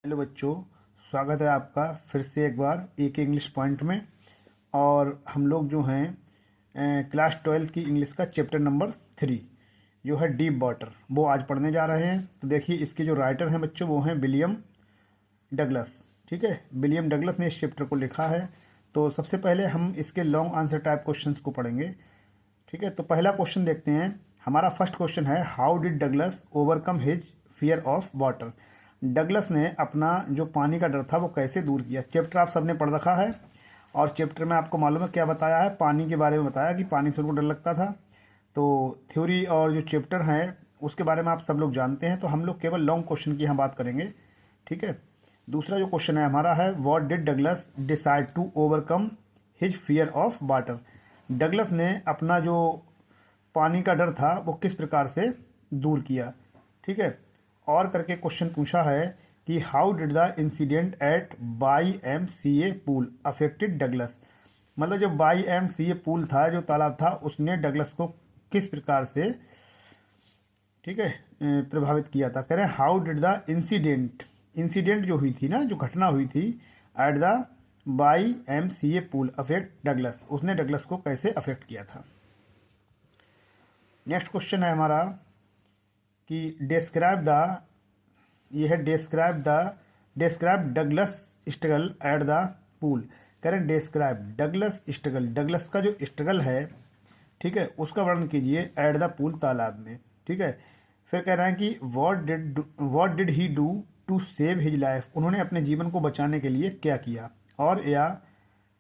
Hello बच्चों, स्वागत है आपका फिर से एक बार एक इंग्लिश पॉइंट में। और हम लोग जो हैं क्लास 12 की इंग्लिश का चैप्टर नंबर 3 जो है डीप वाटर वो आज पढ़ने जा रहे हैं। तो देखिए, इसके जो राइटर हैं बच्चों वो हैं विलियम डगलस। ठीक है, विलियम डगलस ने इस चैप्टर को लिखा है। तो सबसे पहले हम इसके लॉन्ग आंसर टाइप क्वेश्चंस को पढ़ेंगे। ठीक है, तो पहला क्वेश्चन देखते हैं। हमारा फर्स्ट क्वेश्चन है, how did Douglas overcome his fear of water. Douglas ने अपना जो पानी का डर था वो कैसे दूर किया। चैप्टर आप सबने पढ़ रखा है और चैप्टर में आपको मालूम है क्या बताया है, पानी के बारे में बताया कि पानी से उनको डर लगता था। तो थ्योरी और जो चैप्टर है उसके बारे में आप सब लोग जानते हैं। तो हम लोग केवल लॉन्ग क्वेश्चन की यहाँ बात करेंगे। ठीक है, दूसरा जो क्वेश्चन है हमारा है, what did Douglas decide to overcome his fear of water. Douglas ने अपना जो पानी का डर था वो किस प्रकार से दूर किया। ठीक है, और करके क्वेश्चन पूछा है कि how did the incident at YMCA pool affected Douglas. मतलब जो YMCA पूल था, जो तालाब था, उसने डगलस को किस प्रकार से, ठीक है, प्रभावित किया था। कह रहे हैं हाउ डिड द इंसिडेंट जो हुई थी ना, जो घटना हुई थी at the YMCA pool affect Douglas, उसने डगलस को कैसे अफेक्ट किया था। नेक्स्ट क्वेश्चन है हमारा कि डिस्क्राइब द, ये है describe Douglas struggle at the pool. कह रहे हैं डिस्क्राइब डगलस स्ट्रगल, डगलस का जो स्ट्रगल है, ठीक है, उसका वर्णन कीजिए एट द पूल, तालाब में। ठीक है, फिर कह रहे हैं कि what did he do to save his life, उन्होंने अपने जीवन को बचाने के लिए क्या किया। और या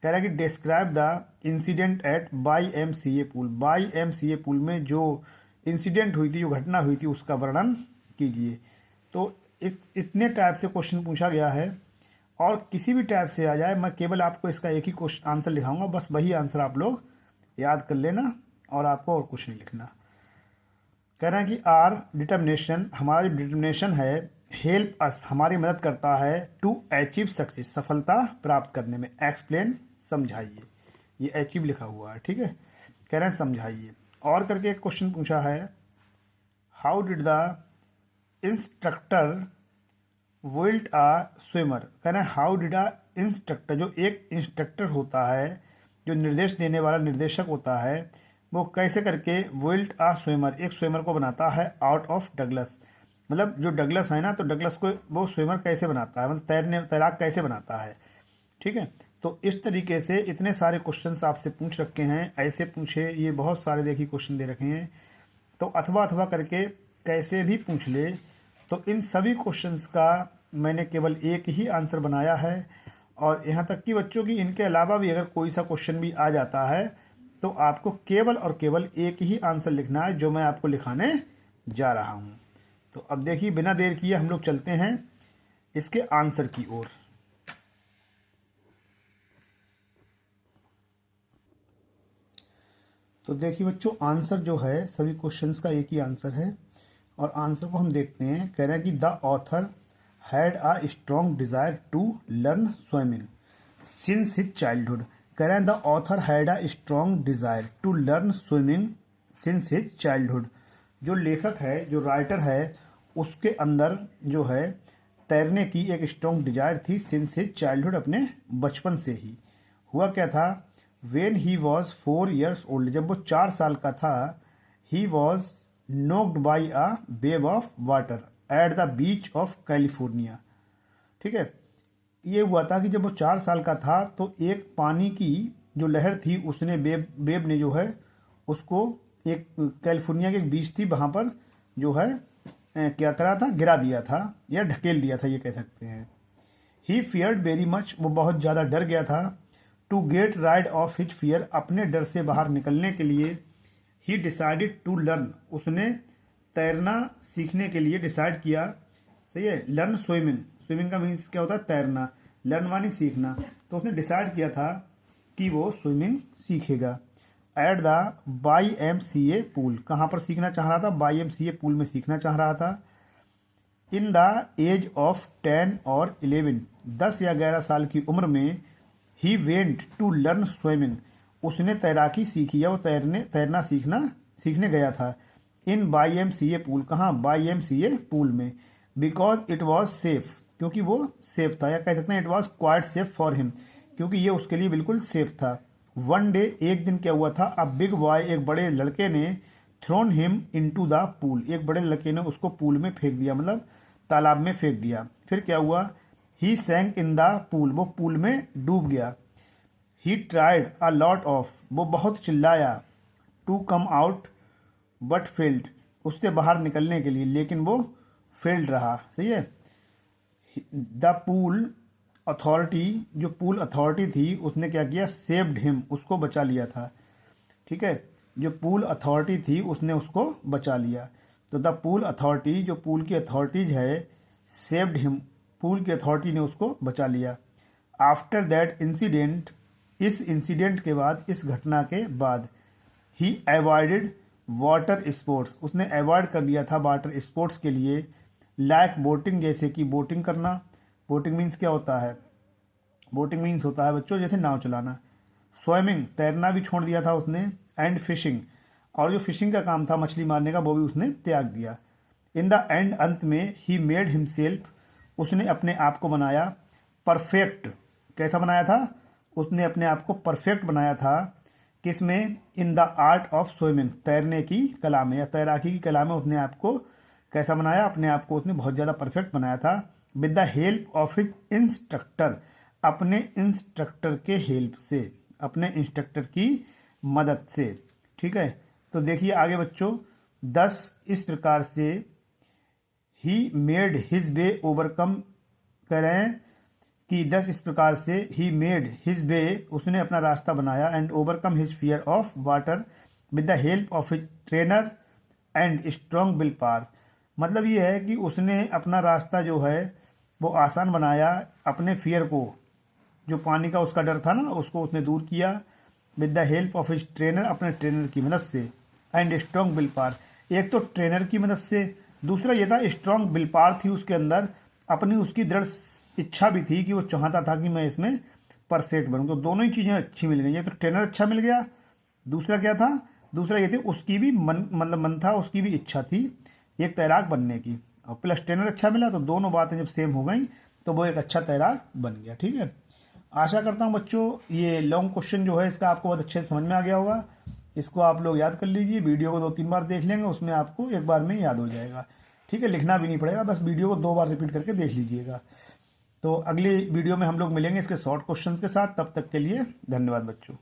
कह रहा है कि describe the incident at YMCA pool, YMCA pool में जो इंसिडेंट हुई थी, जो घटना हुई थी, उसका वर्णन कीजिए। तो इतने टाइप से क्वेश्चन पूछा गया है और किसी भी टाइप से आ जाए, मैं केवल आपको इसका एक ही क्वेश्चन आंसर लिखाऊंगा, बस वही आंसर आप लोग याद कर लेना और आपको और कुछ नहीं लिखना। कह रहे हैं कि आर डिटर्मिनेशन, हमारा जो डिटर्मिनेशन है, हेल्प अस, हमारी मदद करता है, टू अचीव सक्सेस, सफलता प्राप्त करने में। एक्सप्लेन, समझाइए, ये अचीव लिखा हुआ है। ठीक है, कह रहे हैं समझाइए। और करके एक क्वेश्चन पूछा है, how did the instructor willed a swimmer. कह रहे हैं हाउ डिड अ इंस्ट्रक्टर, जो एक इंस्ट्रक्टर होता है, जो निर्देश देने वाला निर्देशक होता है, वो कैसे करके विल्ड अ स्विमर, एक स्विमर को बनाता है आउट ऑफ डगलस। मतलब जो डगलस है ना, तो डगलस को वो स्विमर कैसे बनाता है, मतलब तैराक कैसे बनाता है। ठीक है, तो इस तरीके से इतने सारे क्वेश्चंस आपसे पूछ रखे हैं, ऐसे पूछे, ये बहुत सारे देखिए क्वेश्चन दे रखे हैं। तो अथवा करके कैसे भी पूछ ले, तो इन सभी क्वेश्चंस का मैंने केवल एक ही आंसर बनाया है। और यहाँ तक कि बच्चों की इनके अलावा भी अगर कोई सा क्वेश्चन भी आ जाता है तो आपको केवल और केवल एक ही आंसर लिखना है, जो मैं आपको लिखाने जा रहा हूँ। तो अब देखिए, बिना देर किए हम लोग चलते हैं इसके आंसर की ओर। तो देखिए बच्चों, आंसर जो है सभी क्वेश्चंस का एक ही आंसर है और आंसर को हम देखते हैं। कह रहे हैं कि the author had a strong desire to learn swimming since his childhood. कह रहे हैं the author had a strong desire to learn swimming since his childhood. जो लेखक है, जो राइटर है, उसके अंदर जो है तैरने की एक स्ट्रॉन्ग डिजायर थी, सिंस हिज चाइल्डहुड, अपने बचपन से ही। हुआ क्या था, when he was 4 years old, जब वो 4 साल का था, he was knocked by a wave of water at the beach of California. ठीक है, ये हुआ था कि जब वो 4 साल का था तो एक पानी की जो लहर थी, उसने वेव ने जो है उसको एक कैलिफोर्निया के एक बीच थी, वहां पर जो है क्या करा था, गिरा दिया था या ढकेल दिया था, ये कह सकते हैं। ही फियर्ड वेरी मच, वो बहुत ज़्यादा डर गया था। To get rid of his fear, अपने डर से बाहर निकलने के लिए। ही डिसाइडेड टू लर्न, उसने तैरना सीखने के लिए डिसाइड किया। सही है, लर्न स्विमिंग, स्विमिंग का मीन्स क्या होता है, तैरना, लर्न मानी सीखना। तो उसने डिसाइड किया था कि वो स्विमिंग सीखेगा एट द YMCA पूल। कहाँ पर सीखना चाह रहा था, YMCA पूल में सीखना चाह रहा था। इन द एज ऑफ 10 और 11, 10 या 11 साल की उम्र में। He went to learn swimming, उसने तैराकी सीखी या वो तैरना सीखने गया था। इन YMCA पूल, कहाँ, YMCA पूल में। बिकॉज इट वॉज सेफ, क्योंकि वो सेफ था, या कह सकते हैं it was quite safe for him, क्योंकि ये उसके लिए बिल्कुल सेफ था। वन डे, एक दिन क्या हुआ था, अ बिग बॉय, एक बड़े लड़के ने thrown him into the pool, एक बड़े लड़के ने उसको पूल में फेंक दिया, मतलब तालाब में फेंक दिया। फिर क्या हुआ, he sank in the pool, वो पूल में डूब गया। He tried a lot of, वो बहुत चिल्लाया, to come out but failed, उससे बाहर निकलने के लिए, लेकिन वो फेल्ड रहा। सही है। द पूल अथॉरिटी, जो पूल अथॉरिटी थी उसने क्या किया, सेव्ड हिम, उसको बचा लिया था। ठीक है, जो पूल अथॉरिटी थी उसने उसको बचा लिया। तो द पूल अथॉरिटी, जो पूल की अथॉरिटीज है, सेव्ड हिम, पूल की अथॉरिटी ने उसको बचा लिया। आफ्टर दैट इंसिडेंट, इस इंसिडेंट के बाद, इस घटना के बाद, ही अवॉइडेड वाटर स्पोर्ट्स, उसने अवॉइड कर दिया था वाटर स्पोर्ट्स के लिए, लाइक बोटिंग, जैसे कि बोटिंग करना। बोटिंग मीन्स क्या होता है, बोटिंग मीन्स होता है बच्चों जैसे नाव चलाना। स्विमिंग, तैरना भी छोड़ दिया था उसने। एंड फिशिंग, और जो फिशिंग का काम था मछली मारने का, वो भी उसने त्याग दिया। इन द एंड, अंत में, ही मेड हिमसेल्फ, उसने अपने आप को बनाया परफेक्ट। कैसा बनाया था, उसने अपने आप को परफेक्ट बनाया था। किसमें, in the art of swimming, तैरने की कला में, या तैराकी की कला में उसने आपको कैसा बनाया, अपने आप को उसने बहुत ज़्यादा परफेक्ट बनाया था। With the help of his instructor, अपने इंस्ट्रक्टर के हेल्प से, अपने इंस्ट्रक्टर की मदद से। ठीक है, तो देखिए आगे बच्चों, 10 इस प्रकार से he made his way overcome करें, कि 10 इस प्रकार से ही मेड हिज वे, उसने अपना रास्ता बनाया, and overcome his fear of water with the help of his trainer and strong will power. मतलब ये है कि उसने अपना रास्ता जो है वो आसान बनाया, अपने फियर को, जो पानी का उसका डर था ना, उसको उसने दूर किया, with the help of his trainer, अपने ट्रेनर की मदद से, एंड स्ट्रॉन्ग विल पावर, एक तो ट्रेनर की मदद से, दूसरा ये था स्ट्रॉन्ग विल पावर थी उसके अंदर, अपनी उसकी दृढ़ इच्छा भी थी कि वो चाहता था कि मैं इसमें परफेक्ट बनूं। तो दोनों ही चीज़ें अच्छी मिल गई, ये तो ट्रेनर अच्छा मिल गया, दूसरा क्या था, दूसरा ये थी उसकी भी मन था, उसकी भी इच्छा थी एक तैराक बनने की, और प्लस ट्रेनर अच्छा मिला, तो दोनों बातें जब सेम हो गई तो वो एक अच्छा तैराक बन गया। ठीक है, आशा करता हूँ बच्चों ये लॉन्ग क्वेश्चन जो है इसका आपको बहुत अच्छे से समझ में आ गया होगा। इसको आप लोग याद कर लीजिए, वीडियो को 2-3 बार देख लेंगे, उसमें आपको एक बार में याद हो जाएगा। ठीक है, लिखना भी नहीं पड़ेगा, बस वीडियो को 2 बार रिपीट करके देख लीजिएगा। तो अगली वीडियो में हम लोग मिलेंगे इसके शॉर्ट क्वेश्चंस के साथ, तब तक के लिए धन्यवाद बच्चों।